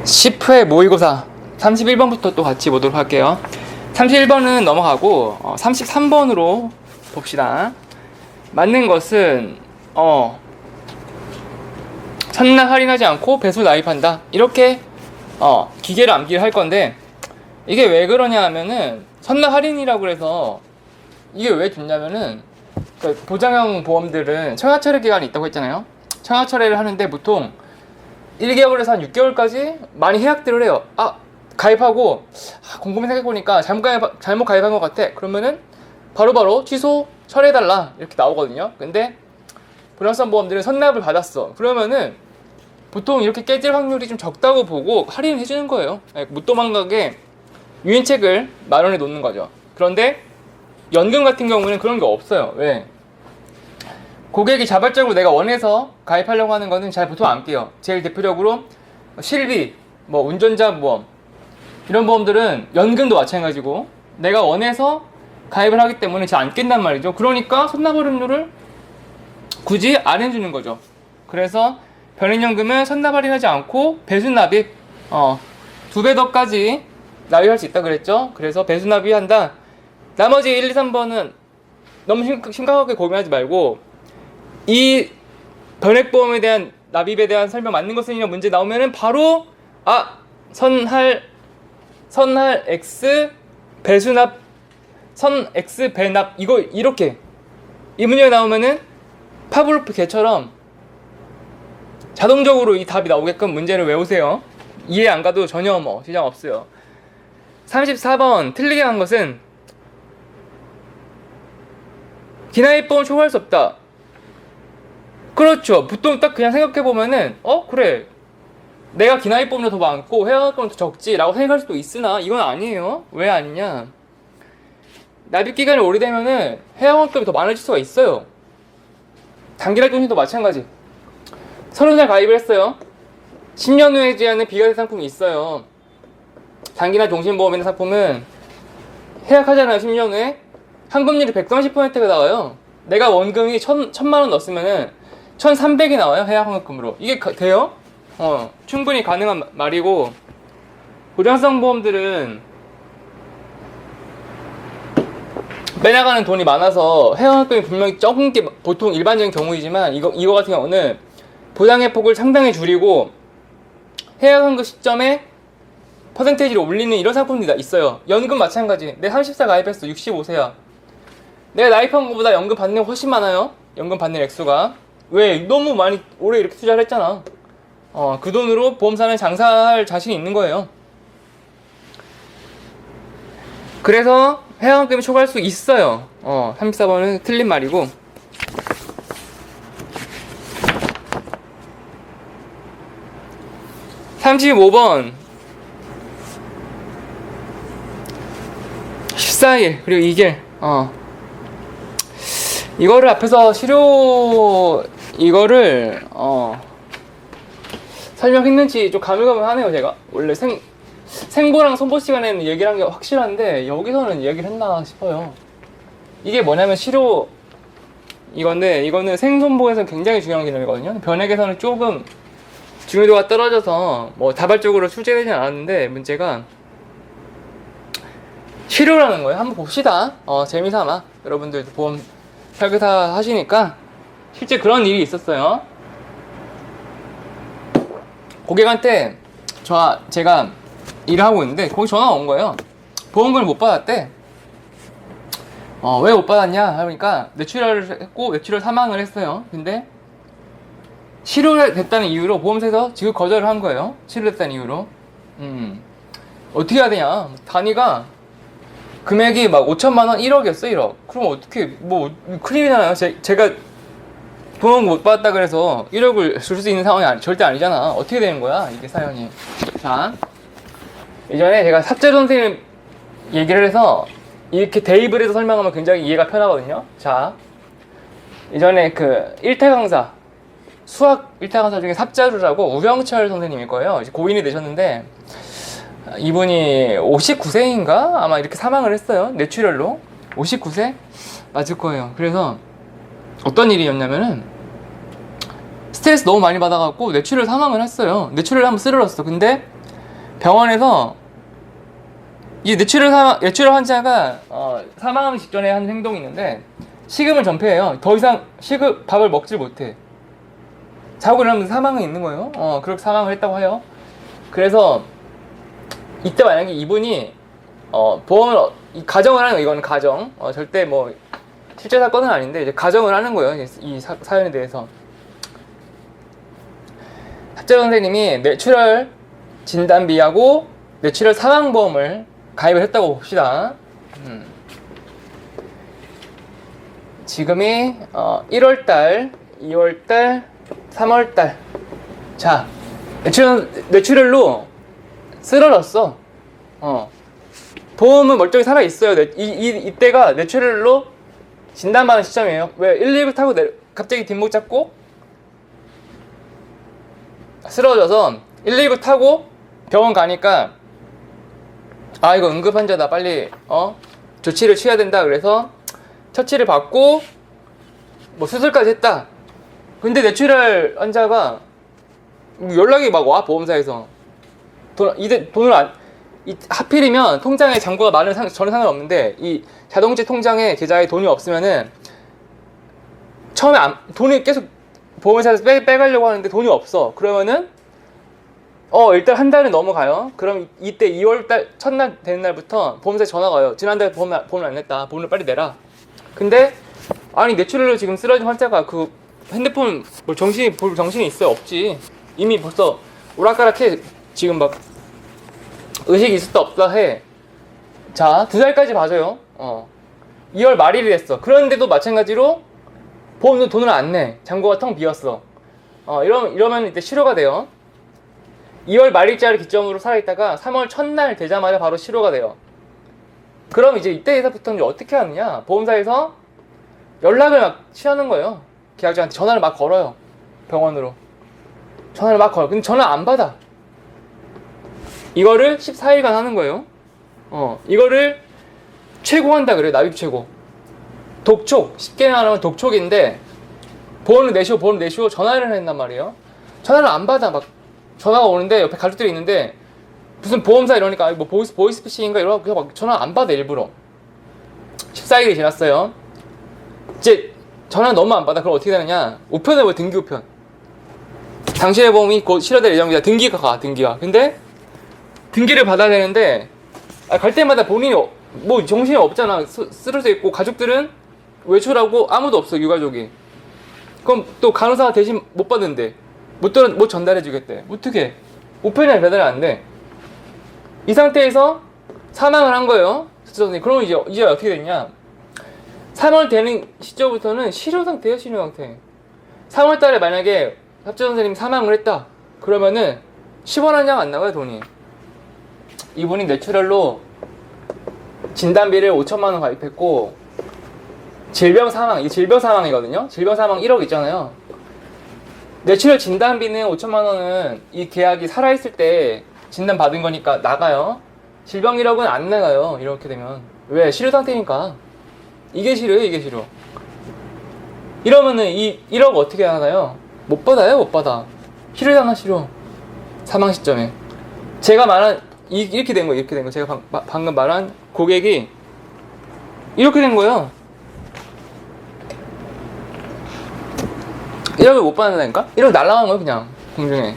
10회 모의고사 31번부터 또 같이 보도록 할게요. 31번은 넘어가고 33번으로 봅시다. 맞는 것은 첫날 할인하지 않고 배수 납입한다. 이렇게 기계를 암기를 할 건데, 이게 왜 그러냐 하면은 첫날 할인이라고 해서 이게 왜 좋냐면은 보장형 보험들은 청약철회 기간이 있다고 했잖아요. 청약철회를 하는데 보통 1개월에서 한 6개월까지 많이 해약들을 해요. 가입하고 곰곰이 생각해보니까 잘못 가입한 것 같아. 그러면은 바로바로 취소 철회해달라 이렇게 나오거든요. 근데 불량성 보험들은 선납을 받았어. 그러면은 보통 이렇게 깨질 확률이 좀 적다고 보고 할인을 해주는 거예요. 못 도망가게 유인책을 마련해 놓는 거죠. 그런데 연금 같은 경우는 그런 게 없어요. 왜? 고객이 자발적으로 내가 원해서 가입하려고 하는 거는 잘 보통 안 껴요. 제일 대표적으로 실비, 운전자 보험, 이런 보험들은 연금도 마찬가지고 내가 원해서 가입을 하기 때문에 잘 안 낀단 말이죠. 그러니까 선납할인율을 굳이 안 해주는 거죠. 그래서 변인연금은 선납 할인하지 않고 배수납입 2배 더까지 납입할 수 있다 그랬죠. 그래서 배수납입 한다. 나머지 1, 2, 3번은 너무 심각하게 고민하지 말고, 이 변액보험에 대한 납입에 대한 설명 맞는 것은 이런 문제 나오면은 바로 선할 X 배수납 선 X 배납 이거 이렇게 이 문제가 나오면은 파블로프 개처럼 자동적으로 이 답이 나오게끔 문제를 외우세요. 이해 안 가도 전혀 지장 없어요. 34번 틀리게 한 것은 기나입보험 초과할 수 없다. 그렇죠. 보통 딱 그냥 생각해보면은 그래, 내가 기나입보험도 더 많고 해약금도 더 적지 라고 생각할 수도 있으나 이건 아니에요. 왜 아니냐, 납입기간이 오래되면은 해약금이 더 많아질 수가 있어요. 단기납금도 마찬가지. 30살 가입을 했어요. 10년 후에 해지하는 비과세 상품이 있어요. 단기나 종신보험이나 상품은 해약하잖아요. 10년 후에 환급률이 130%가 나와요. 내가 원금이 1,000만원 넣었으면은 1,300이 나와요. 해약 환급금으로. 이게 돼요? 충분히 가능한 말이고, 보장성 보험들은 빼나가는 돈이 많아서 해약 환급금이 분명히 적은 게 보통 일반적인 경우이지만, 이거 같은 경우는 보장의 폭을 상당히 줄이고 해약 환급 시점에 퍼센테이지를 올리는 이런 상품들이 있어요. 연금 마찬가지. 내 30살 가입했어. 65세야. 내가 나이프한 것보다 연금 받는 게 훨씬 많아요. 연금 받는 액수가. 왜? 너무 많이 오래 이렇게 투자를 했잖아. 그 돈으로 보험사는 장사할 자신이 있는 거예요. 그래서 해약금이 초과할 수 있어요. 34번은 틀린 말이고, 35번 14일 그리고 2일 이거를 앞에서 이거를 설명했는지 좀 가물가물하네요. 제가 원래 생보랑 손보 시간에는 얘기를 한 게 확실한데 여기서는 얘기를 했나 싶어요. 이게 뭐냐면 이거는 생손보에서는 굉장히 중요한 개념이거든요. 변액에서는 조금 중요도가 떨어져서 다발적으로 출제되진 않았는데, 문제가 실효라는 거예요. 한번 봅시다. 재미삼아. 여러분들도 보험 설계사 하시니까 실제 그런 일이 있었어요. 고객한테 제가 일을 하고 있는데 거기 전화가 온 거예요. 보험금을 못 받았대. 왜 못 받았냐 하니까 뇌출혈을 했고 뇌출혈 사망을 했어요. 근데 실효됐다는 이유로 보험사에서 지급 거절을 한 거예요. 실효됐다는 이유로. 어떻게 해야 되냐. 단위가 금액이 5천만원 1억이었어. 1억. 그럼 어떻게 큰일이잖아요. 제가 보험금 못 받았다 그래서 1억을 줄 수 있는 상황이 절대 아니잖아. 어떻게 되는 거야 이게 사연이. 자, 예전에 제가 삽재로 선생님 얘기를 해서 이렇게 대입을 해서 설명하면 굉장히 이해가 편하거든요. 자, 예전에 그 1태 강사, 수학 1태 강사 중에 삽자루라고 우영철 선생님일 거예요. 이제 고인이 되셨는데 이분이 59세인가? 아마 이렇게 사망을 했어요. 뇌출혈로. 59세? 맞을 거예요. 그래서 어떤 일이었냐면은 스트레스 너무 많이 받아갖고 뇌출혈 사망을 했어요. 뇌출혈을 한번 쓰러졌어. 근데 병원에서 이 뇌출혈 환자가 사망하기 직전에 하는 행동이 있는데 식음을 전폐해요. 더 이상 밥을 먹질 못해. 자고 일어나면 사망이 있는 거예요. 그렇게 사망을 했다고 해요. 그래서 이때 만약에 이분이 보험을 가정을 하는 거예요. 이건 가정. 절대 뭐 실제 사건은 아닌데 이제 가정을 하는 거예요. 이 사연에 대해서. 탑재 선생님이 뇌출혈 진단비하고 뇌출혈 사망보험을 가입을 했다고 봅시다. 지금이 1월달, 2월달, 3월달. 자, 뇌출혈로 쓰러졌어. 보험은 멀쩡히 살아있어요. 이때가 뇌출혈로 진단받는 시점이에요. 왜? 119 타고 갑자기 뒷목 잡고 쓰러져서 119 타고 병원 가니까 이거 응급환자다. 빨리 조치를 취해야 된다. 그래서 처치를 받고 뭐 수술까지 했다. 근데 뇌출혈 환자가 연락이 막 와, 보험사에서 하필이면 통장에 잔고가 많은 저는 상관없는데 이 자동차 통장에 계좌에 돈이 없으면은 처음에 돈이 계속 보험사에서 빼가려고 하는데 돈이 없어. 그러면은 일단 한 달은 넘어가요. 그럼 이때 2월달 첫날 되는 날부터 보험사에 전화가 와요. 지난달 보험을 안 냈다. 보험을 빨리 내라. 근데 아니 뇌출혈로 지금 쓰러진 환자가 그 핸드폰 볼 정신이 있어요? 없지. 이미 벌써 오락가락해. 지금 막 의식이 있었다 없다 해. 자, 2달까지 봐줘요. 2월 말일이 됐어. 그런데도 마찬가지로 보험도 돈을 안 내. 잔고가 텅 비었어. 이러면 이제 실효가 돼요. 2월 말일자를 기점으로 살아있다가 3월 첫날 되자마자 바로 실효가 돼요. 그럼 이제 이때에서부터 이제 어떻게 하느냐? 보험사에서 연락을 막 취하는 거예요. 계약자한테 전화를 막 걸어요. 병원으로. 전화를 막 걸어. 근데 전화 안 받아. 이거를 14일간 하는 거예요. 이거를 최고한다 그래요. 납입 최고. 독촉. 쉽게 말하면 독촉인데 보험을 내시고 전화를 한단 말이에요. 전화를 안 받아. 막 전화가 오는데 옆에 가족들이 있는데 무슨 보험사 이러니까 뭐 보이스피싱인가 이러고 그냥 막 전화 안 받아 일부러. 14일이 지났어요. 이제 전화 너무 안 받아. 그럼 어떻게 되느냐? 우편을 뭐 등기 우편. 당신의 보험이 곧 실효될 예정이다. 등기가 가. 근데 등기를 받아야 되는데 갈 때마다 본인이 뭐 정신이 없잖아. 쓰러져 있고 가족들은 외출하고 아무도 없어. 유가족이. 그럼 또 간호사가 대신 못 받는데 못 전달해 주겠대. 어떻게? 우편이랑 배달이 안 돼. 이 상태에서 사망을 한 거예요. 그러면 이제 어떻게 됐냐? 3월 되는 시점부터는 실효 상태예요. 실효 상태. 3월 달에 만약에 합재 선생님이 사망을 했다. 그러면은 10원 한 장 안 나와요, 돈이. 이분이 뇌출혈로 진단비를 5천만 원 가입했고 질병 사망, 이게 질병 사망이거든요. 질병 사망 1억 있잖아요. 뇌출혈 진단비는 5천만 원은 이 계약이 살아있을 때 진단 받은 거니까 나가요. 질병 1억은 안 나가요. 이렇게 되면. 왜? 실효 상태니까. 이게 실효예요, 이게 실효. 이러면은 이 1억 어떻게 하나요? 못 받아요, 못 받아. 실효당한 실효. 사망 시점에. 제가 말한, 이렇게 된 거예요, 이렇게 된 거. 제가 방금 말한 고객이 이렇게 된 거예요. 1억을 못 받는다니까? 1억 날라간 거예요, 그냥. 공중에.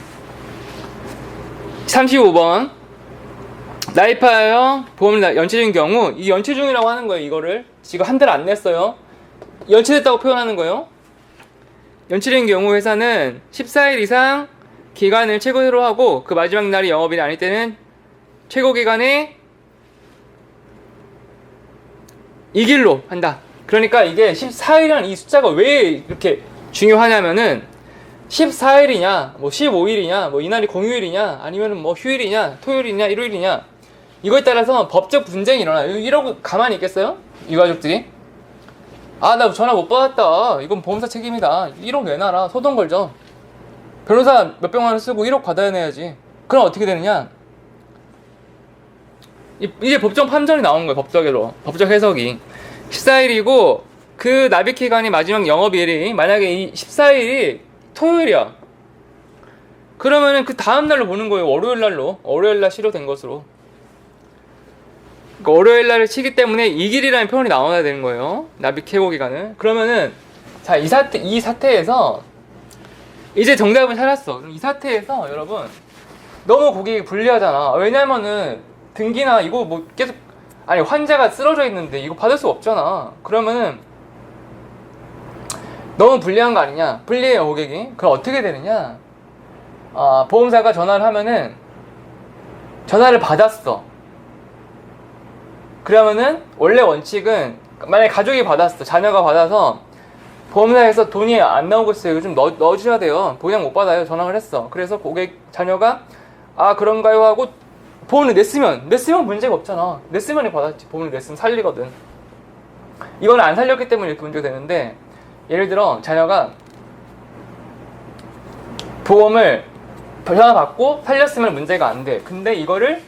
35번. 나입하여 보험을 연체 중인 경우, 이 연체 중이라고 하는 거예요, 이거를. 지금 한 달 안 냈어요. 연체됐다고 표현하는 거예요. 연체 중인 경우 회사는 14일 이상 기간을 최고로 하고 그 마지막 날이 영업일이 아닐 때는 최고 기간에 2길로 한다. 그러니까 이게 14일이라는 이 숫자가 왜 이렇게 중요하냐면은 14일이냐, 뭐 15일이냐, 뭐 이날이 공휴일이냐, 아니면은 뭐 휴일이냐, 토요일이냐, 일요일이냐, 이거에 따라서 법적 분쟁이 일어나요. 이러고 가만히 있겠어요? 유가족들이? 나 전화 못 받았다. 이건 보험사 책임이다. 1억 내놔라. 소송 걸죠. 변호사 몇백만 원 쓰고 1억 받아야 내야지. 그럼 어떻게 되느냐? 이제 법정 판정이 나오는 거예요. 법적 해석이. 14일이고 그 납입기간이 마지막 영업일이 만약에 이 14일이 토요일이야. 그러면은 그 다음날로 보는 거예요. 월요일날 실효된 것으로. 그러니까 월요일날을 치기 때문에 이 길이라는 표현이 나와야 되는 거예요. 납입 캐고 기간을. 그러면은 자, 이 사태에서 이제 정답은 찾았어. 그럼 이 사태에서 여러분 너무 고객이 불리하잖아. 왜냐면은 등기나 이거 뭐 계속 아니 환자가 쓰러져 있는데 이거 받을 수 없잖아. 그러면은 너무 불리한 거 아니냐? 불리해요 고객이. 그럼 어떻게 되느냐? 보험사가 전화를 하면은 전화를 받았어. 그러면은 원래 원칙은 만약에 가족이 받았어, 자녀가 받아서 보험사에서 돈이 안 나오고 있어요. 이거 좀 넣어주셔야 돼요. 보장 못 받아요. 전화를 했어. 그래서 자녀가 그런가요 하고 보험을 냈으면 문제가 없잖아. 냈으면 받았지. 보험을 냈으면 살리거든. 이건 안 살렸기 때문에 이렇게 문제가 되는데, 예를 들어 자녀가 보험을 전화 받고 살렸으면 문제가 안 돼. 근데 이거를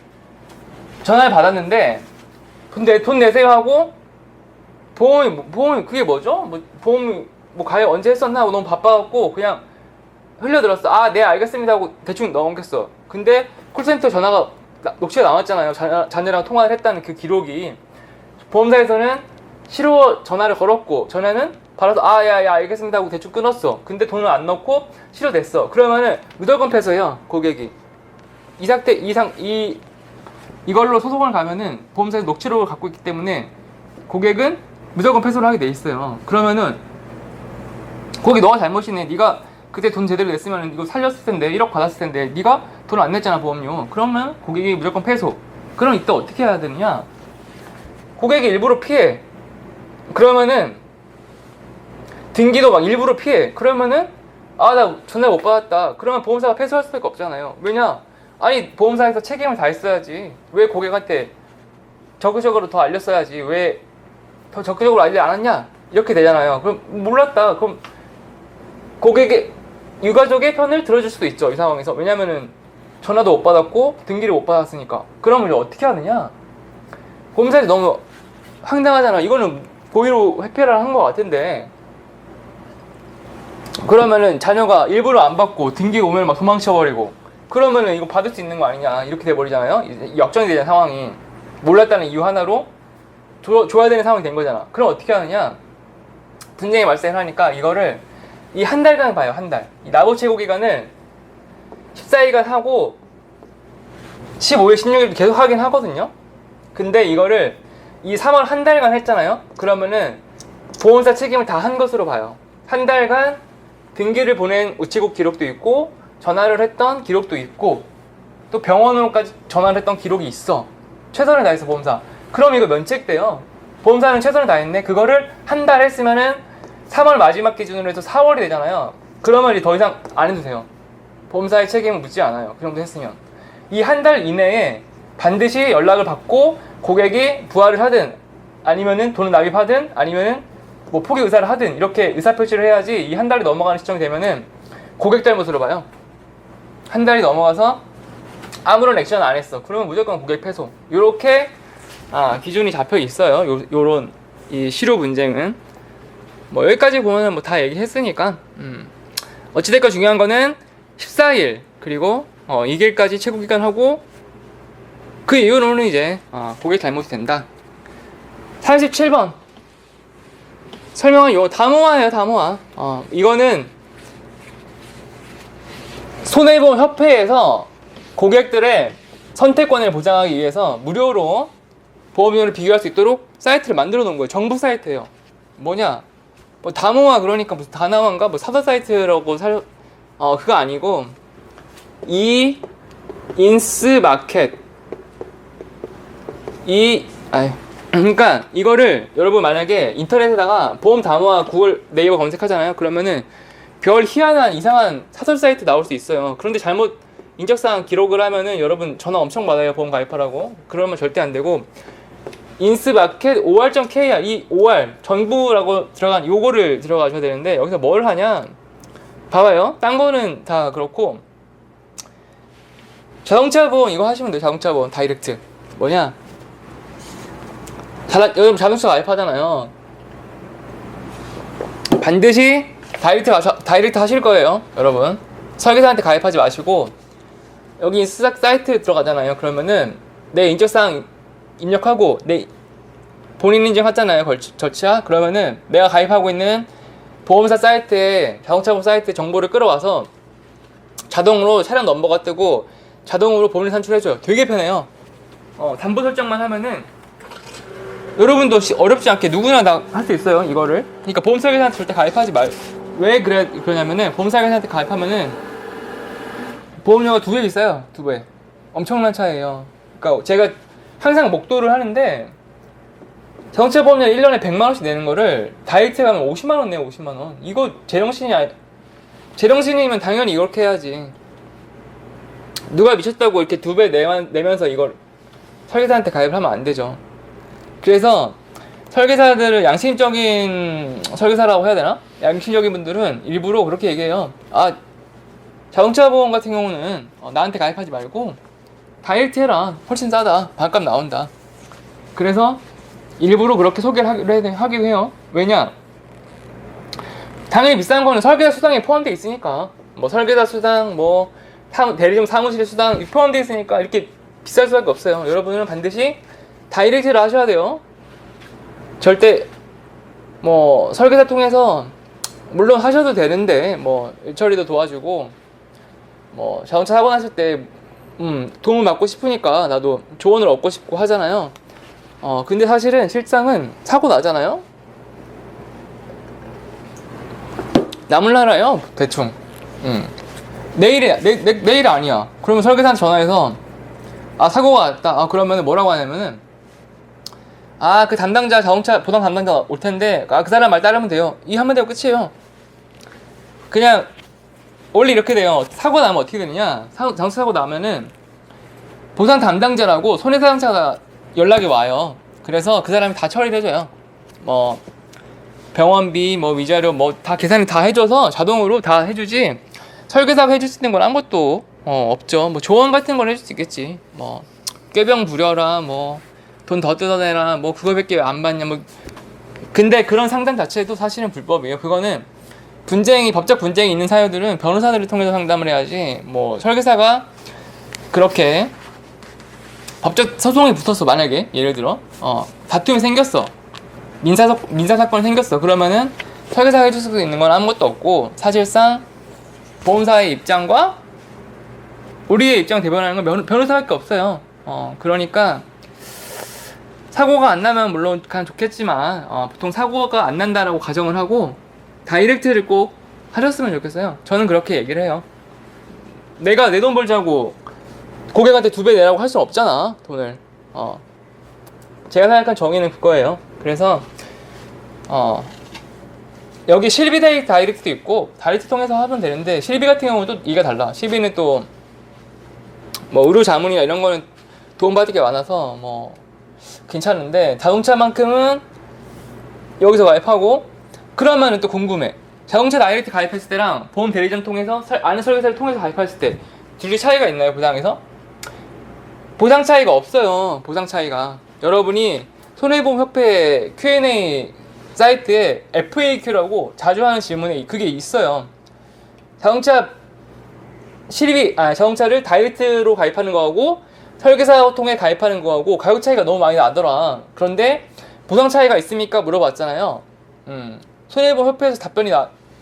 전화를 받았는데 돈 내세요 하고 보험이 그게 뭐죠? 보험이 가입 언제 했었나 하고 너무 바빠갖고 그냥 흘려들었어. 네 알겠습니다 하고 대충 넘겼어. 근데 콜센터 전화가 녹취가 나왔잖아요. 자녀랑 통화를 했다는 그 기록이. 보험사에서는 실효 전화를 걸었고 전화는 받아서 알겠습니다 하고 대충 끊었어. 근데 돈을 안 넣고 실효됐어. 그러면은 무조건 패소해요 고객이. 이 상태 이걸로 소송을 가면은 보험사에서 녹취록을 갖고 있기 때문에 고객은 무조건 패소를 하게 돼 있어요. 그러면은 거기 너가 잘못이네. 네가 그때 돈 제대로 냈으면 이거 살렸을 텐데 1억 받았을 텐데 네가 돈 안 냈잖아 보험료. 그러면 고객이 무조건 패소. 그럼 이때 어떻게 해야 되느냐? 고객이 일부러 피해. 그러면은 등기도 막 일부러 피해. 그러면은 나 전화 못 받았다. 그러면 보험사가 패소할 수밖에 없잖아요. 왜냐? 아니 보험사에서 책임을 다 했어야지. 왜 고객한테 적극적으로 더 알렸어야지. 왜 더 적극적으로 알리지 않았냐? 이렇게 되잖아요. 그럼 몰랐다. 그럼 고객의 유가족의 편을 들어줄 수도 있죠. 이 상황에서. 왜냐면은 전화도 못 받았고 등기를 못 받았으니까. 그러면 어떻게 하느냐? 보험사에서 너무 황당하잖아. 이거는 고의로 회피를 한 것 같은데, 그러면은 자녀가 일부러 안 받고 등기 오면 막 도망쳐버리고 그러면은 이거 받을 수 있는 거 아니냐 이렇게 돼버리잖아요. 역전이 되는 상황이. 몰랐다는 이유 하나로 줘야 되는 상황이 된 거잖아. 그럼 어떻게 하느냐? 분쟁이 발생을 하니까 이거를 이 한 달간 봐요. 한 달. 이 납부 최고 기간을 14일간 하고 15일, 16일 계속 하긴 하거든요. 근데 이거를 이 3월 한 달간 했잖아요. 그러면은 보험사 책임을 다 한 것으로 봐요. 한 달간 등기를 보낸 우체국 기록도 있고 전화를 했던 기록도 있고 또 병원으로까지 전화를 했던 기록이 있어. 최선을 다해서 보험사. 그럼 이거 면책돼요. 보험사는 최선을 다했네. 그거를 한 달 했으면은 3월 마지막 기준으로 해서 4월이 되잖아요. 그러면 이제 더 이상 안 해도 돼요. 보험사의 책임은 묻지 않아요. 그 정도 했으면. 이 한 달 이내에 반드시 연락을 받고 고객이 부활을 하든 아니면은 돈을 납입하든 아니면은 포기 의사를 하든 이렇게 의사표시를 해야지. 이 한 달이 넘어가는 시점이 되면은 고객 잘못으로 봐요. 한 달이 넘어가서 아무런 액션 안 했어. 그러면 무조건 고객 패소. 요렇게 기준이 잡혀 있어요. 요런 이 실효 분쟁은. 여기까지 보면은 다 얘기했으니까. 어찌됐건 중요한 거는 14일 그리고 2일까지 최고 기간 하고 그 이후로는 이제 고객 잘못이 된다. 37번 설명은 요 다모아예요. 다모아. 이거는 손해보험협회에서 고객들의 선택권을 보장하기 위해서 무료로 보험료를 비교할 수 있도록 사이트를 만들어 놓은 거예요. 정부 사이트예요. 뭐냐? 다모아 그러니까 무슨 다나와인가 사설 사이트라고 그거 아니고 이 인스 마켓 그러니까 이거를 여러분 만약에 인터넷에다가 보험 다모아 구글 네이버 검색하잖아요. 그러면은 별 희한한 이상한 사설 사이트 나올 수 있어요. 그런데 잘못 인적사항 기록을 하면은 여러분 전화 엄청 받아요. 보험 가입하라고. 그러면 절대 안 되고 인스마켓 or.kr 이 or 전부라고 들어간 요거를 들어가셔야 되는데 여기서 뭘 하냐? 봐봐요. 딴 거는 다 그렇고 자동차 보험 이거 하시면 돼요. 자동차 보험 다이렉트. 뭐냐? 여러분 자동차 가입하잖아요. 반드시 다이렉트 하실 거예요. 여러분 설계사한테 가입하지 마시고 여기 사이트 들어가잖아요. 그러면은 내 인적사항 입력하고 내 본인 인증 하잖아요. 절차. 그러면은 내가 가입하고 있는 보험사 사이트에 자동차 보험 사이트 정보를 끌어와서 자동으로 차량 넘버가 뜨고 자동으로 보험료 산출해줘요. 되게 편해요. 담보 설정만 하면은 여러분도 어렵지 않게 누구나 다 할 수 있어요. 이거를. 그러니까 보험 설계사한테 절대 가입하지 말. 왜 그러냐면은 보험 설계사한테 가입하면은 보험료가 2배 비싸요. 2배. 엄청난 차이에요. 그러니까 제가 항상 목도를 하는데 자동차 보험료 1년에 100만원씩 내는 거를 다이렉트 가면 50만원 내요. 50만원. 이거 제정신이면 당연히 이렇게 해야지. 누가 미쳤다고 이렇게 2배 내면서 이걸 설계사한테 가입을 하면 안 되죠. 그래서 설계사들을 양심적인 설계사라고 해야 되나? 양심적인 분들은 일부러 그렇게 얘기해요. 자동차 보험 같은 경우는 나한테 가입하지 말고 다이렉트 해라. 훨씬 싸다. 반값 나온다. 그래서 일부러 그렇게 소개를 하기도 해요. 왜냐? 당연히 비싼 거는 설계사 수당에 포함되어 있으니까. 뭐 설계사 수당, 뭐 대리점 사무실의 수당 포함되어 있으니까 이렇게 비쌀 수밖에 없어요. 여러분은 반드시 다이렉트를 하셔야 돼요. 절대 뭐 설계사 통해서 물론 하셔도 되는데 뭐 일처리도 도와주고 뭐 자동차 사고 났을 때 도움을 받고 싶으니까 나도 조언을 얻고 싶고 하잖아요. 근데 사실은 실상은 사고 나잖아요. 나몰라라요. 대충. 내일이 아니야. 그러면 설계사한테 전화해서 사고가 났다. 그러면 뭐라고 하냐면은 그 담당자 자동차 보상 담당자 올 텐데 그 사람 말 따르면 돼요. 이 하면 되고 끝이에요. 그냥 원래 이렇게 돼요. 사고 나면 어떻게 되느냐? 자동차 사고 나면은 보상 담당자라고 손해배상자가 연락이 와요. 그래서 그 사람이 다 처리를 해줘요. 뭐 병원비, 뭐 위자료, 뭐 다 계산을 다 해줘서 자동으로 다 해주지. 설계사가 해줄 수 있는 건 아무것도 없죠. 뭐 조언 같은 걸 해줄 수 있겠지. 뭐 꾀병 부려라, 뭐 돈 더 뜯어내라, 뭐 그거밖에 안 받냐, 뭐. 근데 그런 상담 자체도 사실은 불법이에요. 그거는 법적 분쟁이 있는 사유들은 변호사들을 통해서 상담을 해야지. 뭐 설계사가 그렇게 법적 소송이 붙었어. 만약에 예를 들어 다툼이 생겼어. 민사 사건이 생겼어. 그러면은 설계사가 해줄 수 있는 건 아무것도 없고 사실상 보험사의 입장과 우리의 입장 대변하는 건 변호사밖에 없어요. 그러니까 사고가 안 나면 물론 그냥 좋겠지만 보통 사고가 안 난다라고 가정을 하고 다이렉트를 꼭 하셨으면 좋겠어요. 저는 그렇게 얘기를 해요. 내가 내 돈 벌자고 고객한테 2배 내라고 할 수는 없잖아. 돈을. 제가 생각한 정의는 그거예요. 그래서 여기 실비 다이렉트도 있고 다이렉트 통해서 하면 되는데 실비 같은 경우는 또 이가 달라. 실비는 또 뭐 의료 자문이나 이런 거는 도움받을 게 많아서 뭐 괜찮은데 자동차만큼은 여기서 가입하고 그러면은 또 궁금해. 자동차 다이렉트 가입했을 때랑 보험 대리점 통해서 아는 설계사를 통해서 가입했을 때 둘이 차이가 있나요? 보상에서? 보상 차이가 없어요. 보상 차이가. 여러분이 손해보험협회 Q&A 사이트에 FAQ라고 자주 하는 질문에 그게 있어요. 자동차를 다이렉트로 가입하는 거하고 설계사 통해 가입하는 거하고 가격 차이가 너무 많이 나더라. 그런데 보상 차이가 있습니까? 물어봤잖아요. 손해보험협회에서 답변이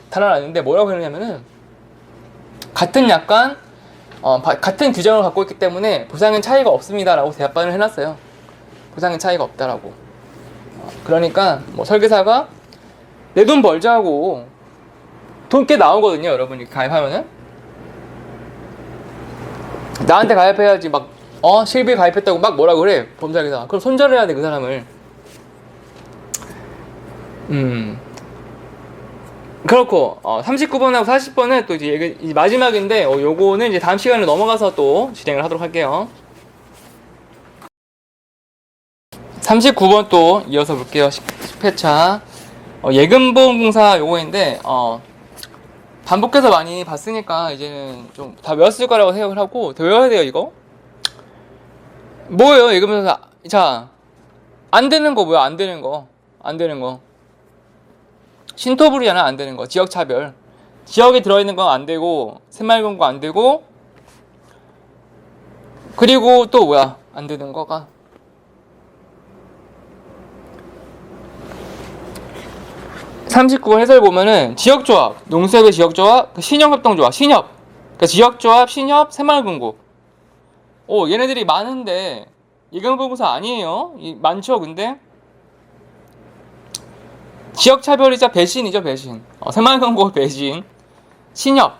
달아났는데 뭐라고 했냐면은 같은 규정을 갖고 있기 때문에 보상은 차이가 없습니다 라고 대답을 해놨어요. 보상은 차이가 없다라고. 그러니까 뭐 설계사가 내 돈 벌자고 돈 꽤 나오거든요. 여러분이 가입하면은 나한테 가입해야지 막 실비에 가입했다고 막 뭐라 그래 보험설계사. 그럼 손절해야 돼 그 사람을. 그렇고 39번하고 40번은 또 이제 마지막인데 요거는 이제 다음 시간에 넘어가서 또 진행을 하도록 할게요. 39번 또 이어서 볼게요. 10회차 예금보험공사 요거인데 반복해서 많이 봤으니까 이제는 좀 다 외웠을 거라고 생각을 하고 더 외워야 돼요. 이거 뭐예요? 예금보험공사. 자, 안 되는 거 뭐야? 안 되는 거 신토불이잖아. 안 되는 거 지역차별. 지역에 들어있는 건 안 되고 새마을금고 안 되고 그리고 또 뭐야 안 되는 거가 39번 해설 보면은 지역조합, 농수협의 지역조합, 신협협동조합, 신협 그러니까 지역조합, 신협, 새마을금고 얘네들이 많은데 예금보고서 아니에요. 많죠. 근데 지역차별이자 배신이죠. 배신. 새마을금고 배신. 신협.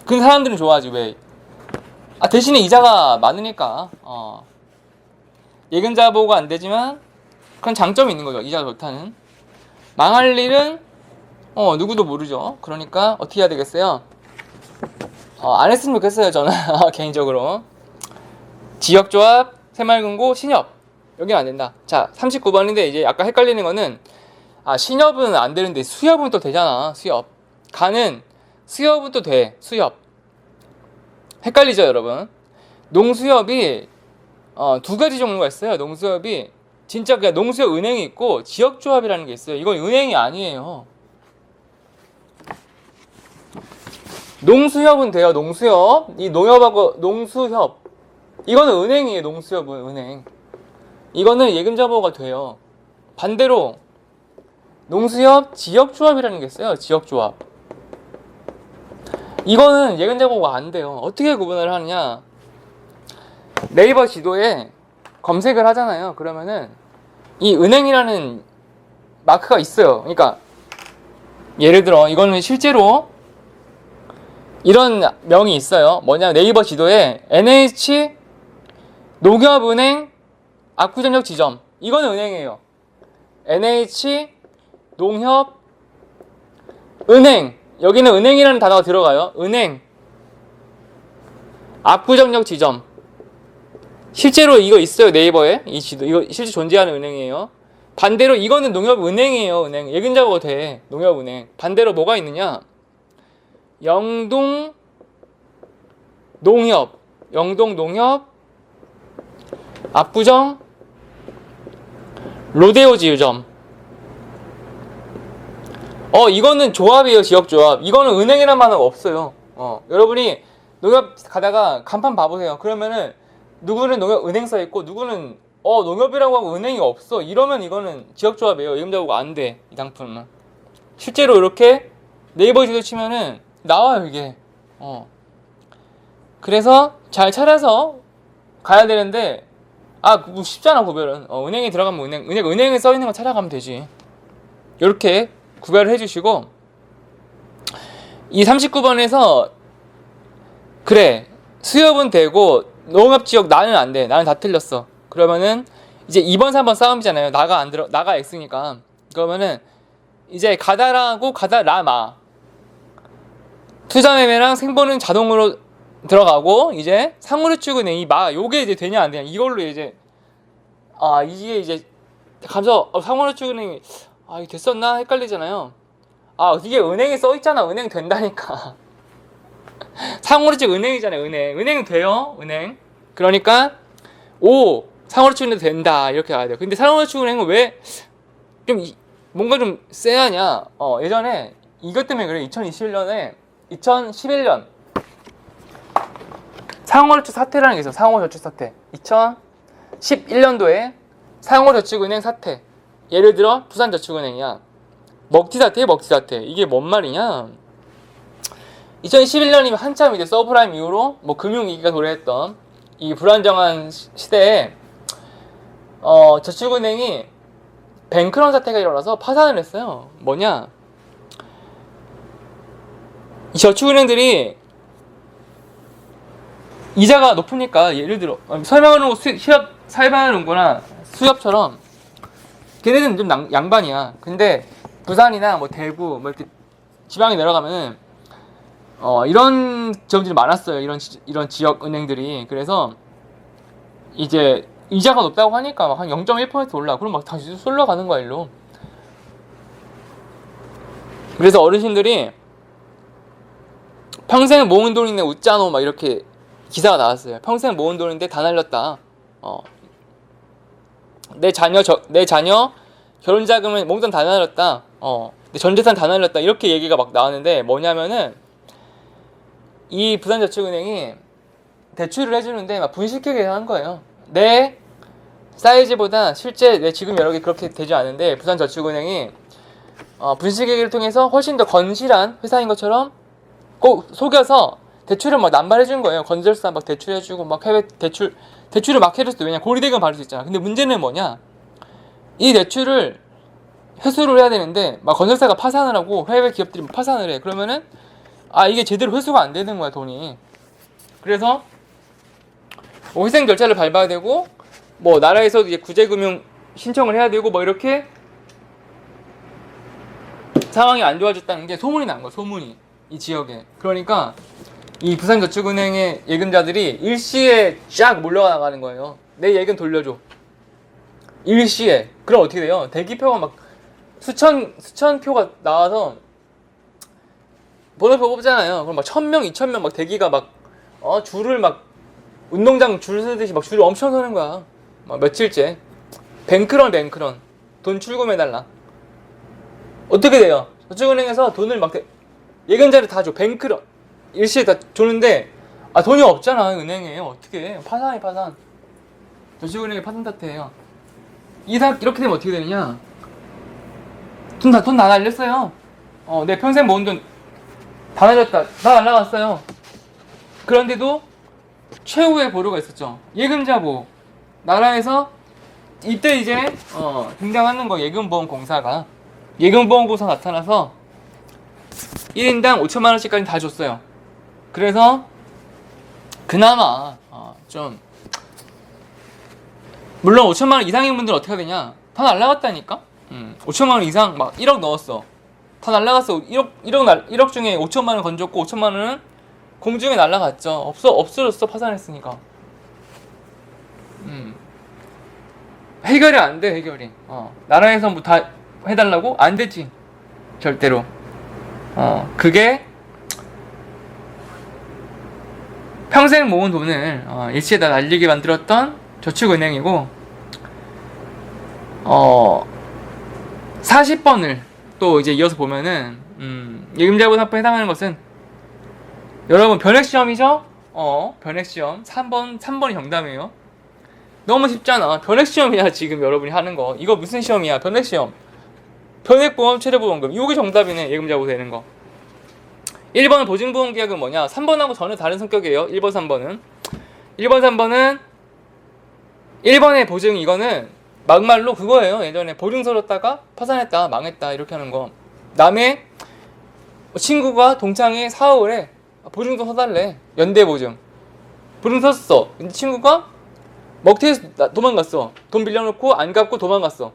그 사람들은 좋아하지. 왜? 대신에 이자가 많으니까 예금자 보고가 안 되지만 그런 장점이 있는 거죠. 이자가 좋다는. 망할 일은 누구도 모르죠. 그러니까 어떻게 해야 되겠어요? 안 했으면 좋겠어요. 저는 개인적으로. 지역조합, 새마을금고, 신협. 여기는 안 된다. 자, 39번인데 이제 아까 헷갈리는 거는 신협은 안 되는데 수협은 또 되잖아. 수협. 가는 수협은 또 돼. 수협. 헷갈리죠, 여러분? 농수협이 두 가지 종류가 있어요. 농수협이 진짜 그냥 농수협 은행이 있고 지역조합이라는 게 있어요. 이건 은행이 아니에요. 농수협은 돼요. 농수협. 이 농협하고 농수협. 이거는 은행이에요. 농수협은 은행. 이거는 예금자 보호가 돼요. 반대로 농수협 지역조합이라는 게 있어요. 지역조합. 이거는 예금자 보호가 안 돼요. 어떻게 구분을 하느냐? 네이버 지도에 검색을 하잖아요. 그러면은 이 은행이라는 마크가 있어요. 그러니까 예를 들어 이거는 실제로 이런 명이 있어요. 뭐냐? 네이버 지도에 NH 농협은행 압구정역 지점. 이거는 은행이에요. NH 농협 은행. 여기는 은행이라는 단어가 들어가요. 은행 압구정역 지점. 실제로 이거 있어요. 네이버에. 이 지도. 이거 실제 존재하는 은행이에요. 반대로 이거는 농협은행이에요. 은행. 예금자보고 돼. 농협은행. 반대로 뭐가 있느냐? 영동 농협. 영동 농협 압구정 로데오 지유점. 이거는 조합이에요. 지역조합. 이거는 은행이란 말은 없어요. 여러분이 농협 가다가 간판 봐보세요. 그러면은 누구는 농협 은행 써있고 누구는 농협이라고 하고 은행이 없어. 이러면 이거는 지역조합이에요. 예금자보고 안 돼. 이 상품은. 실제로 이렇게 네이버 지도 치면은 나와요. 이게. 그래서 잘 찾아서 가야 되는데 뭐 쉽잖아. 구별은. 은행에 들어가면 은행에 써있는 거 찾아가면 되지. 이렇게 구별을 해주시고 이 39번에서 그래 수협은 되고 농협지역 나는 안 돼. 나는 다 틀렸어. 그러면은 이제 2번 3번 싸움이잖아요. 나가 X니까. 그러면은 이제 가다라고 가다라마 투자매매랑 생보는 자동으로 들어가고 이제 상호유축은 이 요게 이제 되냐 안 되냐 이걸로 이제 이게 이제 감사 상호유축은행이 이게 됐었나 헷갈리잖아요. 이게 은행에 써있잖아. 은행 된다니까. 상호유축 은행이잖아요. 은행 돼요. 은행. 그러니까 상호유축은행도 된다 이렇게 가야 돼요. 근데 상호유축은행은 왜 좀 뭔가 좀 쎄하냐? 예전에 이것 때문에 그래. 2011년 상호저축 사태라는 게 있어요. 상호저축 사태. 2011년도에 상호저축은행 사태. 예를 들어 부산저축은행이야. 먹튀 사태. 이게 뭔 말이냐? 2011년이면 한참 이제 서브프라임 이후로 금융위기가 도래했던 이 불안정한 시대에 저축은행이 뱅크런 사태가 일어나서 파산을 했어요. 뭐냐? 이 저축은행들이 이자가 높으니까 예를 들어 설명하는 거 설명하는 거나 수협처럼 걔네들은 좀 양반이야. 근데 부산이나 대구 이렇게 지방에 내려가면은 이런 지역들이 많았어요. 이런 지역 은행들이. 그래서 이제 이자가 높다고 하니까 한 0.1% 올라. 그럼 막 다시 쏠러 가는 거야, 일로. 그래서 어르신들이 평생 모은 돈인데 웃자노 막 이렇게 기사가 나왔어요. 평생 모은 돈인데 다 날렸다. 내 자녀 결혼 자금을 몽땅 다 날렸다. 내 전 재산 다 날렸다. 이렇게 얘기가 막 나왔는데 뭐냐면은 이 부산저축은행이 대출을 해주는데 막 분식회 계산한 거예요. 내 사이즈보다 실제 내 지금 여력이 그렇게 되지 않은데 부산저축은행이 분식회계를 통해서 훨씬 더 건실한 회사인 것처럼 꼭 속여서 대출을 막 남발해 준 거예요. 건설사 막 대출해주고 막 해외 대출을 막 해줬어요. 왜냐 고리대금 받을 수 있잖아. 근데 문제는 뭐냐? 이 대출을 회수를 해야 되는데 막 건설사가 파산을 하고 해외 기업들이 막 파산을 해. 그러면은 이게 제대로 회수가 안 되는 거야 돈이. 그래서 뭐 회생 절차를 밟아야 되고 뭐 나라에서도 이제 구제금융 신청을 해야 되고 뭐 이렇게 상황이 안 좋아졌다는 게 소문이 난 거야. 소문이 이 지역에. 그러니까 이 부산저축은행의 예금자들이 일시에 쫙 몰려가 나가는 거예요. 내 예금 돌려줘. 일시에. 그럼 어떻게 돼요? 대기표가 막 수천 표가 나와서 번호표 뽑잖아요. 그럼 막 1000명, 2000명 막 대기가 막 줄을 막 운동장 줄 서듯이 막 줄을 엄청 서는 거야. 막 며칠째. 뱅크런. 돈 출금해달라. 어떻게 돼요? 저축은행에서 돈을 막 예금자를 다 줘. 뱅크런. 일시에 다 주는데 돈이 없잖아 은행에. 어떻게 해? 파산. 저축은행이 파산 탓해요. 이렇게 되면 어떻게 되느냐? 돈 다 날렸어요. 내 평생 모은 돈 다 날렸다. 다 날라갔어요. 그런데도 최후의 보루가 있었죠. 예금자 보호. 나라에서 이때 이제 등장하는 거 예금보험공사가 예금보험공사 나타나서 1인당 5천만 원씩까지 다 줬어요. 그래서 그나마 좀 물론 5천만 원 이상인 분들은 어떻게 되냐? 다 날라갔다니까. 5천만 원 이상 막 1억 넣었어. 다 날라갔어. 1억 중에 5천만 원 건졌고 5천만 원은 공중에 날라갔죠. 없어졌어. 파산했으니까. 해결이 안 돼. 해결이. 나라에서 뭐 다 해달라고? 안 되지. 절대로. 그게 평생 모은 돈을 일시에 다 날리게 만들었던 저축은행이고 40번을 또 이제 이어서 보면은 예금자본 상품에 해당하는 것은 여러분 변액시험이죠? 변액시험 3번이 정답이에요. 너무 쉽잖아. 변액시험이야 지금 여러분이 하는 거. 이거 무슨 시험이야? 변액시험. 변액보험 최저보험금 이게 정답이네. 예금자보 되는 거. 1번 보증보험계약은 뭐냐? 3번하고 전혀 다른 성격이에요. 1번 3번은 1번의 보증 이거는 막말로 그거예요. 예전에 보증서 줬다가 파산했다 망했다 이렇게 하는 거. 남의 친구가 동창회 사업을 해. 보증서 서달래. 연대보증 보증서 썼어. 근데 친구가 먹튀해서 도망갔어. 돈 빌려놓고 안 갚고 도망갔어.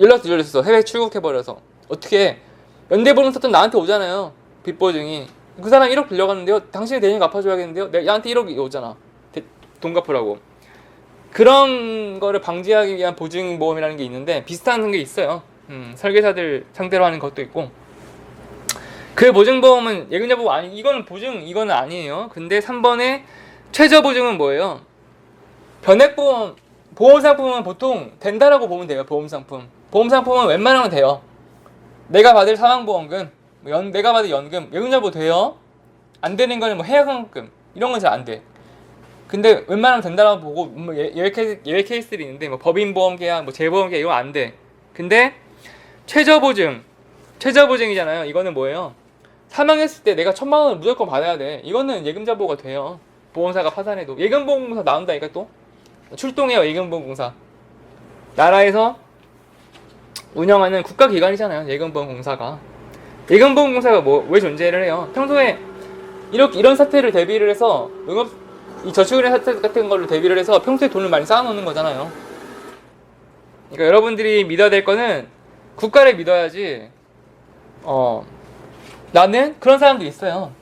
연락도 잊어졌어. 해외 출국해버려서. 어떻게 연대보증 썼던 나한테 오잖아요. 빚보증이. 그 사람 1억 빌려갔는데요. 당신이 대신 갚아줘야겠는데요. 나한테 1억이 오잖아. 돈 갚으라고. 그런 거를 방지하기 위한 보증보험이라는 게 있는데 비슷한 게 있어요. 설계사들 상대로 하는 것도 있고. 그 보증보험은 예금자 보험 이거는 보증 이거는 아니에요. 근데 3번의 최저보증은 뭐예요? 변액보험 보험상품은 보통 된다라고 보면 돼요. 보험상품은 웬만하면 돼요. 내가 받을 사망보험금 내가 받을 연금 예금자 보험 돼요. 안 되는 거는 뭐 해약환급금 이런 건 잘 안 돼. 근데 웬만하면 된다라고 보고 뭐 예외 케이스들이 있는데 뭐 법인보험 계약, 뭐 재보험 계약 이건 안 돼. 근데 최저보증이잖아요. 이거는 뭐예요? 사망했을 때 내가 1000만 원을 무조건 받아야 돼. 이거는 예금자 보호가 돼요. 보험사가 파산해도. 예금보험공사 나온다니까 또. 출동해요. 예금보험공사. 나라에서 운영하는 국가기관이잖아요. 예금보험공사가. 예금보험공사가 왜 존재를 해요? 평소에 이런 사태를 대비를 해서 이 저축은행 사태 같은 걸로 대비를 해서 평소에 돈을 많이 쌓아놓는 거잖아요. 그러니까 여러분들이 믿어야 될 거는 국가를 믿어야지. 나는 그런 사람들이 있어요.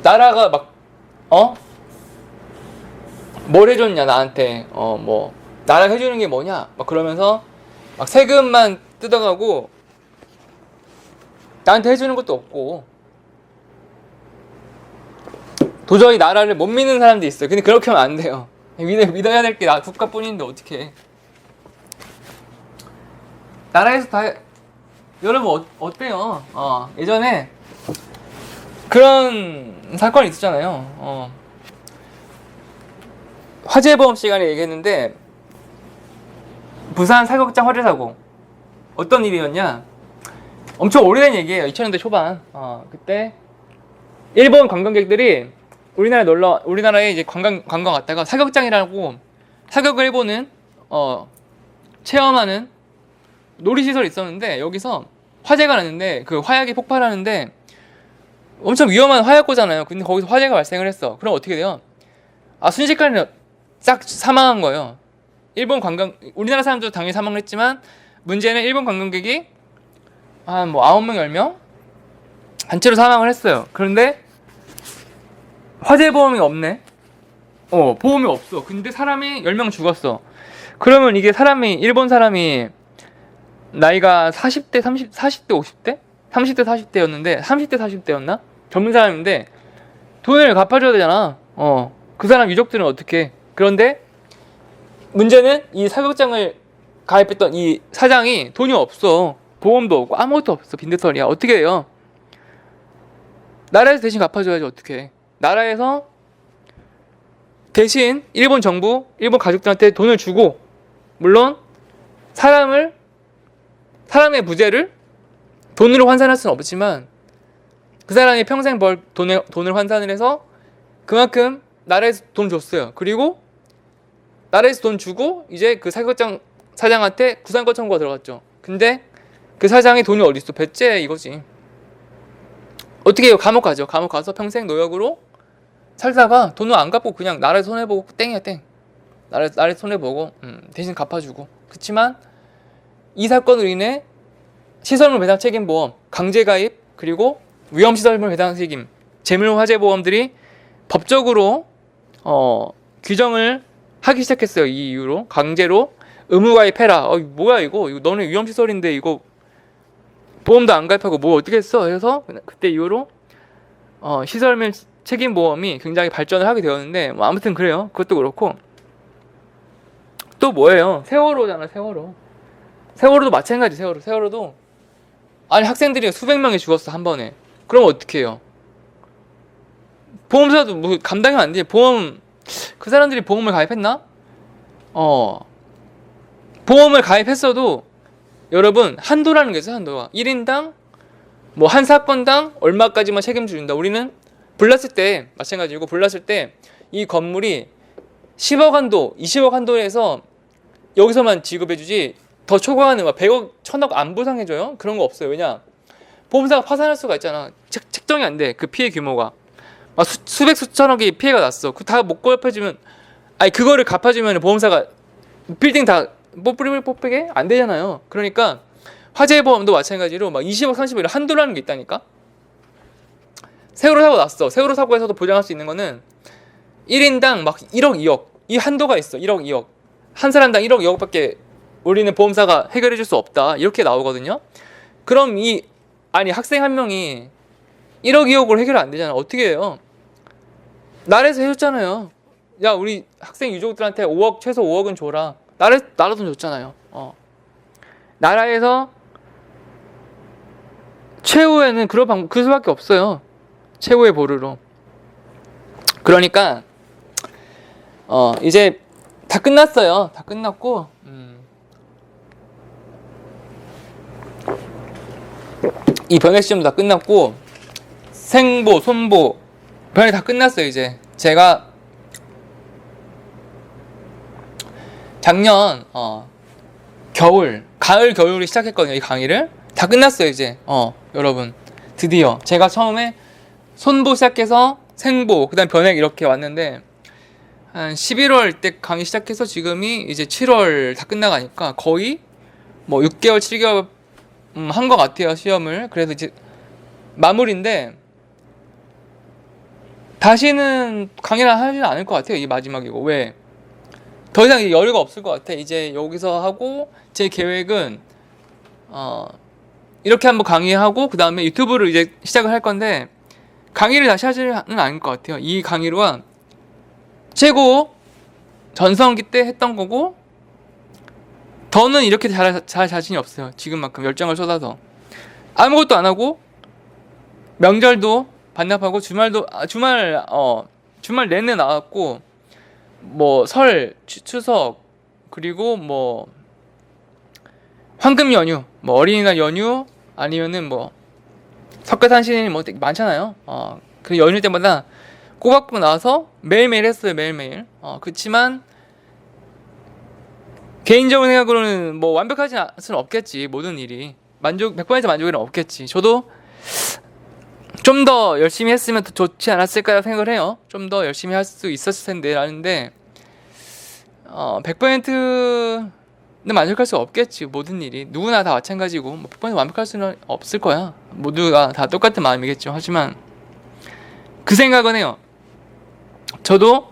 나라가 막 뭘 해줬냐 나한테 뭐 나라가 해주는 게 뭐냐 막 그러면서 막 세금만 뜯어가고 나한테 해주는 것도 없고 도저히 나라를 못 믿는 사람도 있어요. 근데 그렇게 하면 안 돼요. 믿어야 될 게 국가뿐인데 어떻게 해. 나라에서 다 여러분 어때요? 예전에 그런 사건이 있었잖아요. 화재보험 시간에 얘기했는데 부산 사격장 화재 사고 어떤 일이었냐? 엄청 오래된 얘기예요. 2000년대 초반. 그때 일본 관광객들이 우리나라에 이제 관광 갔다가 사격장이라고 사격을 해보는 체험하는 놀이시설이 있었는데 여기서 화재가 났는데 그 화약이 폭발하는데 엄청 위험한 화약고잖아요. 근데 거기서 화재가 발생을 했어. 그럼 어떻게 돼요? 순식간에 싹 사망한 거예요. 우리나라 사람들도 당연히 사망을 했지만 문제는 일본 관광객이 한 9명, 10명? 단체로 사망을 했어요. 그런데 화재보험이 없네? 보험이 없어. 근데 사람이 10명 죽었어. 그러면 이게 일본 사람이 나이가 40대, 50대? 30대, 40대였는데, 30대, 40대였나? 젊은 사람인데, 돈을 갚아줘야 되잖아. 그 사람 유족들은 어떻게? 그런데, 문제는 이 사격장을 가입했던 이 사장이 돈이 없어. 보험도 없고, 아무것도 없어. 빈대털이야. 어떻게 해요? 나라에서 대신 갚아줘야지, 어떻게. 나라에서 대신 일본 정부, 일본 가족들한테 돈을 주고, 물론, 사람의 부재를 돈으로 환산할 수는 없지만 그 사람이 평생 벌 돈을 환산을 해서 그만큼 나라에서 돈 줬어요. 그리고 나라에서 돈 주고 이제 그 사격장 사장한테 구상권 청구가 들어갔죠. 근데 그 사장이 돈이 어딨어? 배째 이거지. 어떻게 해요? 감옥 가죠. 감옥 가서 평생 노역으로 살다가 돈을 안 갚고 그냥 나라에서 손해보고 땡이야 땡. 나라에서 손해보고 대신 갚아주고. 그렇지만 이 사건으로 인해 시설물 배상 책임보험, 강제가입, 그리고 위험시설물 배상 책임, 재물화재보험들이 법적으로 규정을 하기 시작했어요. 이 이후로 강제로 의무가입해라. 뭐야 이거 너네 위험시설인데 이거 보험도 안 가입하고 뭐 어떻게 했어? 해서 그때 이후로 시설물 책임보험이 굉장히 발전을 하게 되었는데 아무튼 그래요. 그것도 그렇고 또 뭐예요? 세월호잖아. 세월호도 마찬가지. 세월호도 아니 학생들이 수백 명이 죽었어 한 번에. 그럼 어떻게 해요? 보험사도 뭐 감당이 안 되지. 그 사람들이 보험을 가입했나? 보험을 가입했어도 여러분 한도라는 게 있어요. 한도가 1인당 뭐 한 사건당 얼마까지만 책임준다. 우리는 불났을 때 마찬가지고 불났을 때 이 건물이 10억 한도, 20억 한도에서 여기서만 지급해주지 더 초과하는 막 100억, 1000억 안 보상해줘요? 그런 거 없어요. 왜냐? 보험사가 파산할 수가 있잖아. 책정이 안 돼. 그 피해 규모가. 막 수백 수천억이 피해가 났어. 그 다 못 갚아주면 그거를 갚아주면 보험사가 빌딩 다 뽑히게 안 되잖아요. 그러니까 화재보험도 마찬가지로 막 20억, 30억 한도라는 게 있다니까. 세월호 사고 났어. 세월호 사고에서도 보장할 수 있는 거는 1인당 막 1억, 2억 이 한도가 있어. 1억, 2억 한 사람당 1억, 2억밖에 우리는 보험사가 해결해 줄 수 없다. 이렇게 나오거든요. 그럼 학생 한 명이 1억, 2억으로 해결 안 되잖아. 어떻게 해요? 나라에서 해줬잖아요. 야, 우리 학생 유족들한테 5억, 최소 5억은 줘라. 나라 돈 줬잖아요. 나라에서 최후에는 그 수밖에 없어요. 최후의 보루로. 그러니까 이제 다 끝났어요. 다 끝났고 이 변액 시험도 다 끝났고 생보, 손보 변액 다 끝났어요. 이제 제가 작년 가을 겨울에 시작했거든요. 이 강의를 다 끝났어요. 이제 여러분 드디어 제가 처음에 손보 시작해서 생보 그다음 변액 이렇게 왔는데 한 11월 때 강의 시작해서 지금이 이제 7월 다 끝나가니까 거의 뭐 6개월 7개월 한 것 같아요. 시험을. 그래서 이제 마무리인데 다시는 강의를 하지는 않을 것 같아요. 이 마지막이고. 왜? 더 이상 여유가 없을 것 같아. 이제 여기서 하고 제 계획은 이렇게 한번 강의하고 그 다음에 유튜브를 이제 시작을 할 건데 강의를 다시 하지는 않을 것 같아요. 이 강의로는 최고 전성기 때 했던 거고 더는 이렇게 잘 자신이 없어요. 지금만큼 열정을 쏟아서 아무것도 안 하고 명절도 반납하고 주말 내내 나왔고 뭐 설, 추석 그리고 뭐 황금 연휴, 뭐 어린이날 연휴 아니면은 뭐 석가탄신일 뭐 되게 많잖아요. 그 연휴 때마다 꼬박꼬박 나와서 매일매일 했어요. 매일매일. 그렇지만 개인적인 생각으로는 뭐 완벽하진 수는 없겠지. 모든 일이 100% 만족은 없겠지. 저도 좀 더 열심히 했으면 더 좋지 않았을까 생각을 해요. 좀 더 열심히 할 수 있었을 텐데 라는데 100%는 만족할 수 없겠지. 모든 일이 누구나 다 마찬가지고 뭐 100% 완벽할 수는 없을 거야. 모두가 다 똑같은 마음이겠죠. 하지만 그 생각은 해요. 저도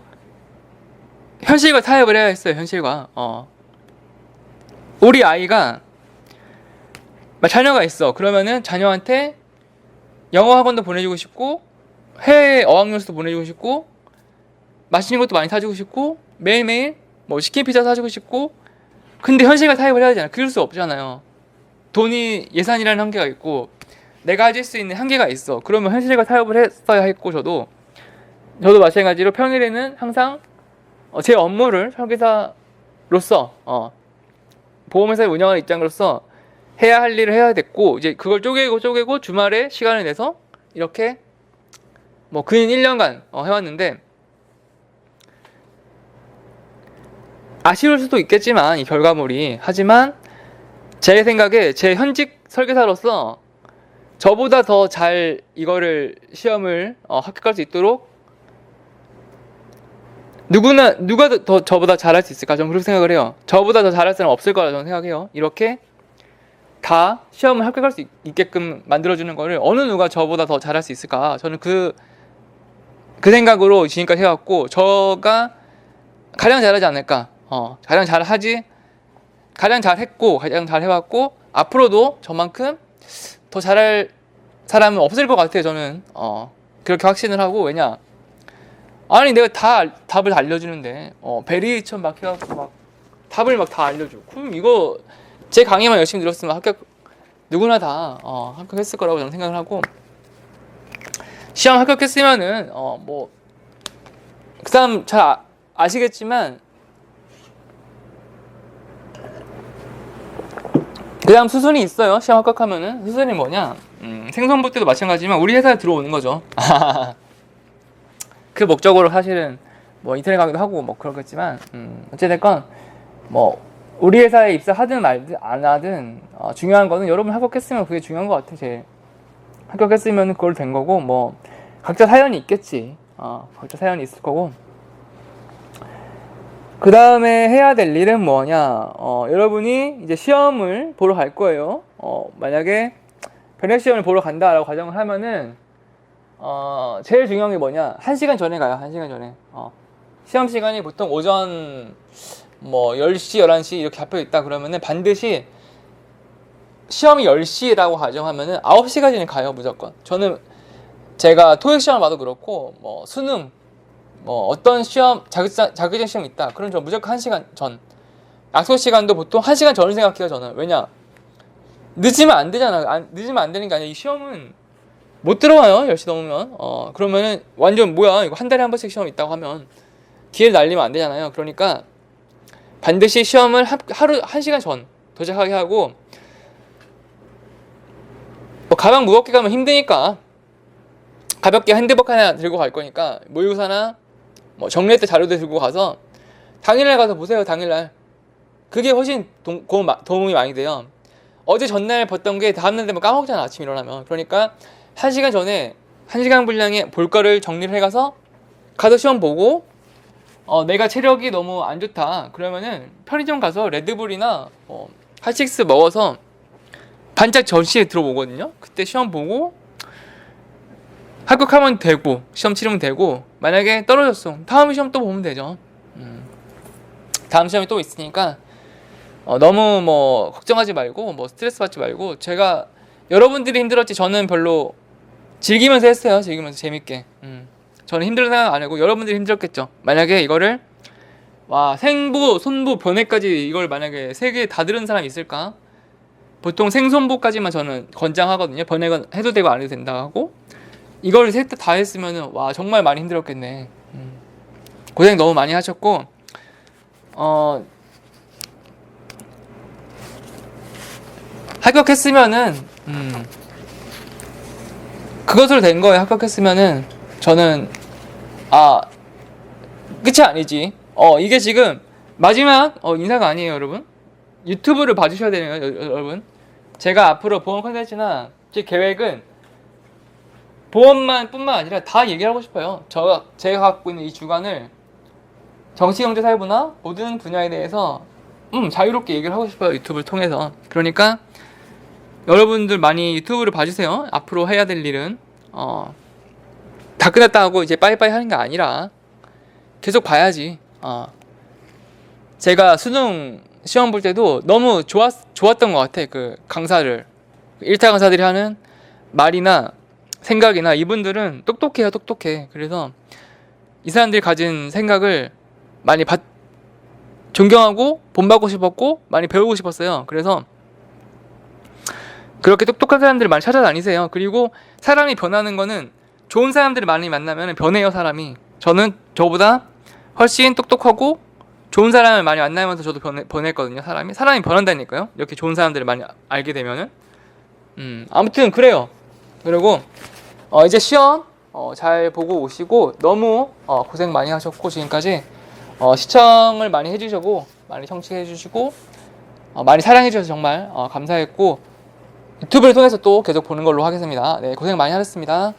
현실과 타협을 해야 했어요. 현실과 우리 아이가 자녀가 있어. 그러면은 자녀한테 영어 학원도 보내주고 싶고 해외 어학연수도 보내주고 싶고 맛있는 것도 많이 사주고 싶고 매일매일 뭐 치킨 피자 사주고 싶고 근데 현실과 타협을 해야 되잖아. 그럴 수 없잖아요. 돈이 예산이라는 한계가 있고 내가 가질 수 있는 한계가 있어. 그러면 현실과 타협을 했어야 했고 저도 마찬가지로 평일에는 항상 제 업무를 설계사로서 보험회사에 운영하는 입장으로서 해야 할 일을 해야 됐고 이제 그걸 쪼개고 주말에 시간을 내서 이렇게 뭐 근 1년간 해왔는데 아쉬울 수도 있겠지만 이 결과물이 하지만 제 생각에 제 현직 설계사로서 저보다 더 잘 이거를 시험을 합격할 수 있도록 누가 더 저보다 잘할 수 있을까? 저는 그렇게 생각을 해요. 저보다 더 잘할 사람 없을 거라 저는 생각해요. 이렇게 다 시험을 합격할 수 있게끔 만들어주는 거를 어느 누가 저보다 더 잘할 수 있을까? 저는 그 생각으로 지금까지 해왔고 저가 가장 잘하지 않을까? 가장 잘했고 가장 잘 해왔고 앞으로도 저만큼 더 잘할 사람은 없을 것 같아요. 저는 그렇게 확신을 하고 왜냐? 아니 내가 답을 다 알려주는데 베리에이션 막 해갖고 막 답을 막 다 알려줘. 그럼 이거 제 강의만 열심히 들었으면 누구나 다 합격했을 거라고 저는 생각을 하고 시험 합격했으면은 뭐 그 사람 잘 아시겠지만 그 다음 수순이 있어요. 시험 합격하면은 수순이 뭐냐? 생선부 때도 마찬가지지만 우리 회사에 들어오는 거죠. 그 목적으로 사실은 뭐 인터넷 강의도 하고 뭐 그렇겠지만 어찌됐건 뭐 우리 회사에 입사하든 말든 안 하든 중요한 거는 여러분 합격했으면 그게 중요한 것 같아. 제일 합격했으면 그걸로 된 거고 뭐 각자 사연이 있겠지. 각자 사연이 있을 거고 그 다음에 해야 될 일은 뭐냐? 여러분이 이제 시험을 보러 갈 거예요. 만약에 변액 시험을 보러 간다라고 가정을 하면은 제일 중요한 게 뭐냐? 1시간 전에 가요. 1시간 전에. 시험 시간이 보통 오전 뭐 10시, 11시 이렇게 잡혀 있다 그러면은 반드시 시험이 10시라고 가정하면은 9시까지는 가요. 무조건. 저는 제가 토익 시험을 봐도 그렇고 뭐 수능 뭐 어떤 시험 자격증 시험 있다. 그럼 저 무조건 1시간 전. 약속 시간도 보통 1시간 전을 생각해요. 저는. 왜냐? 늦으면 안 되잖아. 늦으면 안 되는 게 아니라 이 시험은 못 들어와요. 10시 넘으면. 그러면은 완전 뭐야? 이거 한 달에 한 번씩 시험 있다고 하면 기회를 날리면 안 되잖아요. 그러니까 반드시 시험을 하루 1시간 전 도착하게 하고 뭐 가방 무겁게 가면 힘드니까 가볍게 핸드백 하나 들고 갈 거니까 모의고사나 뭐 정례 때 자료도 들고 가서 당일날 가서 보세요. 당일날. 그게 훨씬 도움이 많이 돼요. 어제 전날 봤던 게 다음날 되면 까먹잖아. 아침 일어나면. 그러니까 1시간 전에 1시간 분량의 볼 거를 정리를 해가서 가서 시험 보고 내가 체력이 너무 안 좋다. 그러면은 편의점 가서 레드불이나 핫식스 먹어서 반짝 전시에 들어보거든요. 그때 시험 보고 합격하면 되고 시험 치르면 되고 만약에 떨어졌어. 다음 시험 또 보면 되죠. 다음 시험이 또 있으니까 너무 뭐 걱정하지 말고 뭐 스트레스 받지 말고 제가 여러분들이 힘들었지 저는 별로 즐기면서 했어요. 즐기면서 재밌게. 저는 힘들다 생각 안 하고 여러분들이 힘들었겠죠. 만약에 이거를 생부, 손부, 변회까지 이걸 만약에 3개 다 들은 사람이 있을까? 보통 생손부까지만 저는 권장하거든요. 변회는 해도 되고 안 해도 된다 하고 이걸 셋 다 했으면은 와 정말 많이 힘들었겠네. 고생 너무 많이 하셨고 합격했으면은 그것으로 된 거예요. 합격했으면은 저는 끝이 아니지. 이게 지금 마지막 인사가 아니에요, 여러분. 유튜브를 봐주셔야 되네요, 여러분. 제가 앞으로 보험 컨텐츠나 제 계획은 보험만 뿐만 아니라 다 얘기하고 싶어요. 제가 갖고 있는 이 주관을 정치, 경제, 사회부나 모든 분야에 대해서 자유롭게 얘기를 하고 싶어요. 유튜브를 통해서. 그러니까 여러분들 많이 유튜브를 봐주세요. 앞으로 해야 될 일은 다 끝났다 하고 이제 빠이빠이 하는 게 아니라 계속 봐야지. 제가 수능 시험 볼 때도 너무 좋았던 것 같아. 그 강사를 1타 강사들이 하는 말이나 생각이나 이분들은 똑똑해요. 똑똑해. 그래서 이 사람들이 가진 생각을 많이 존경하고 본받고 싶었고 많이 배우고 싶었어요. 그래서 그렇게 똑똑한 사람들을 많이 찾아다니세요. 그리고 사람이 변하는 거는 좋은 사람들을 많이 만나면 변해요. 사람이. 저는 저보다 훨씬 똑똑하고 좋은 사람을 많이 만나면서 저도 변했거든요. 사람이 변한다니까요. 이렇게 좋은 사람들을 많이 알게 되면은 아무튼 그래요. 그리고 이제 시험 잘 보고 오시고 너무 고생 많이 하셨고 지금까지 시청을 많이 해주시고 많이 청취해주시고 많이 사랑해주셔서 정말 감사했고 유튜브를 통해서 또 계속 보는 걸로 하겠습니다. 네, 고생 많이 하셨습니다.